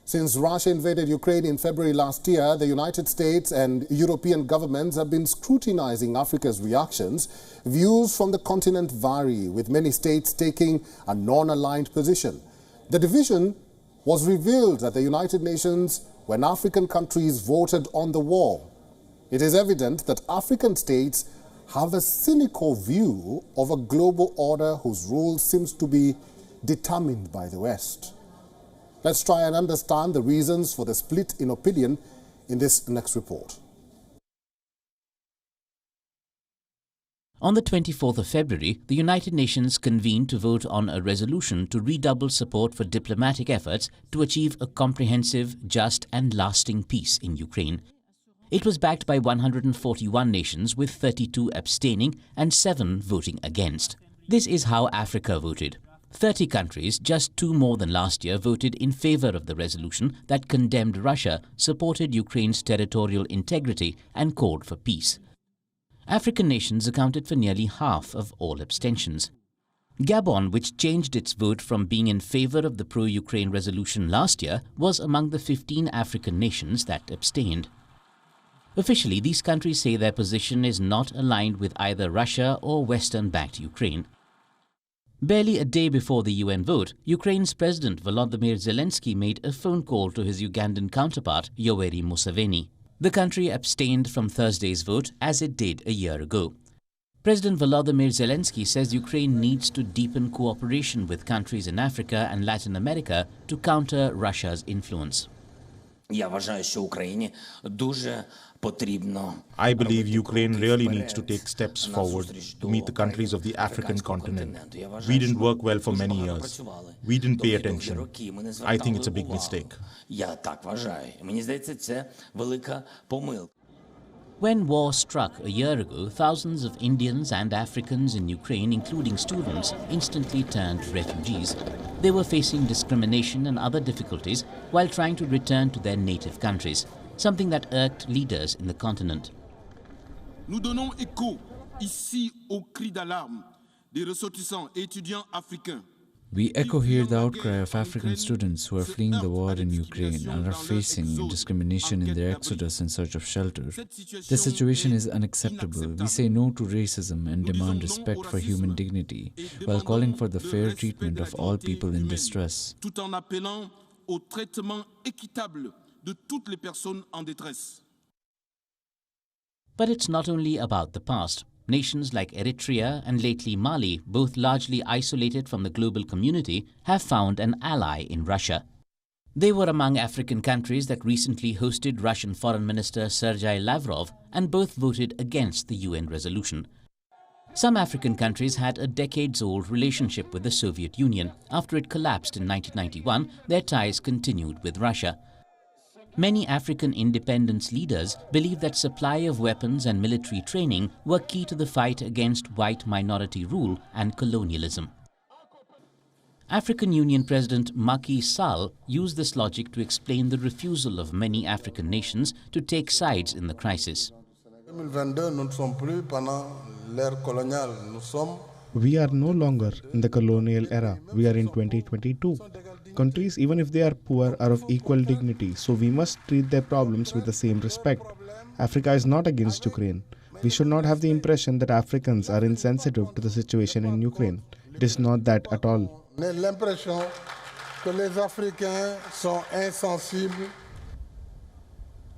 Since Russia invaded Ukraine in February last year, the United States and European governments have been scrutinizing Africa's reactions. Views from the continent vary, with many states taking a non-aligned position. The division was revealed at the United Nations when African countries voted on the war. It is evident that African states have a cynical view of a global order whose rule seems to be determined by the West. Let's try and understand the reasons for the split in opinion in this next report. On the 24th of February, the United Nations convened to vote on a resolution to redouble support for diplomatic efforts to achieve a comprehensive, just and lasting peace in Ukraine. It was backed by 141 nations, with 32 abstaining and 7 voting against. This is how Africa voted. 30 countries, just 2 more than last year, voted in favor of the resolution that condemned Russia, supported Ukraine's territorial integrity and called for peace. African nations accounted for nearly half of all abstentions. Gabon, which changed its vote from being in favor of the pro-Ukraine resolution last year, was among the 15 African nations that abstained. Officially, these countries say their position is not aligned with either Russia or Western-backed Ukraine. Barely a day before the UN vote, Ukraine's President Volodymyr Zelensky made a phone call to his Ugandan counterpart, Yoweri Museveni. The country abstained from Thursday's vote, as it did a year ago. President Volodymyr Zelensky says Ukraine needs to deepen cooperation with countries in Africa and Latin America to counter Russia's influence. I believe Ukraine really needs to take steps forward to meet the countries of the African continent. We didn't work well for many years. We didn't pay attention. I think it's a big mistake. When war struck a year ago, thousands of Indians and Africans in Ukraine, including students, instantly turned refugees. They were facing discrimination and other difficulties while trying to return to their native countries, something that irked leaders in the continent. Nous donnons écho ici au cri d'alarme des ressortissants et étudiants africains. We echo here the outcry of African students who are fleeing the war in Ukraine and are facing discrimination in their exodus in search of shelter. This situation is unacceptable. We say no to racism and demand respect for human dignity, while calling for the fair treatment of all people in distress. Tout en appelant au traitement équitable de toutes les personnes en détresse. But it's not only about the past. Nations like Eritrea and lately Mali, both largely isolated from the global community, have found an ally in Russia. They were among African countries that recently hosted Russian Foreign Minister Sergei Lavrov, and both voted against the UN resolution. Some African countries had a decades-old relationship with the Soviet Union. After it collapsed in 1991, their ties continued with Russia. Many African independence leaders believe that supply of weapons and military training were key to the fight against white minority rule and colonialism. African Union President Macky Sall used this logic to explain the refusal of many African nations to take sides in the crisis. We are no longer in the colonial era. We are in 2022. Countries, even if they are poor, are of equal dignity, so we must treat their problems with the same respect. Africa is not against Ukraine. We should not have the impression that Africans are insensitive to the situation in Ukraine. It is not that at all.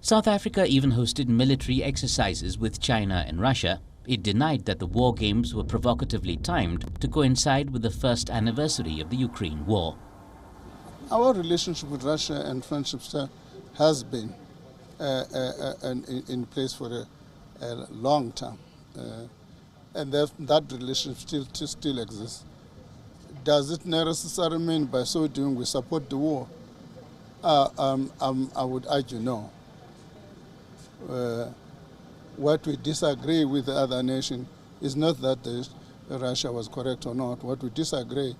South Africa even hosted military exercises with China and Russia. It denied that the war games were provocatively timed to coincide with the first anniversary of the Ukraine war. Our relationship with Russia and friendship has been in place for a long time, and that relationship still exists. Does it necessarily mean by so doing we support the war? I would argue no. What we disagree with the other nation is not that Russia was correct or not. What we disagree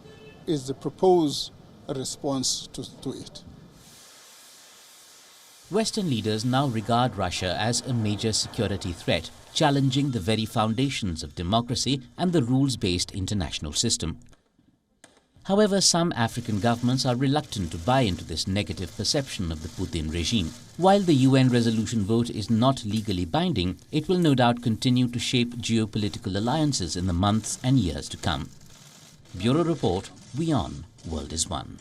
is the proposed response to it. Western leaders now regard Russia as a major security threat, challenging the very foundations of democracy and the rules-based international system. However, some African governments are reluctant to buy into this negative perception of the Putin regime. While the UN resolution vote is not legally binding, it will no doubt continue to shape geopolitical alliances in the months and years to come. Bureau Report, WION, World is One.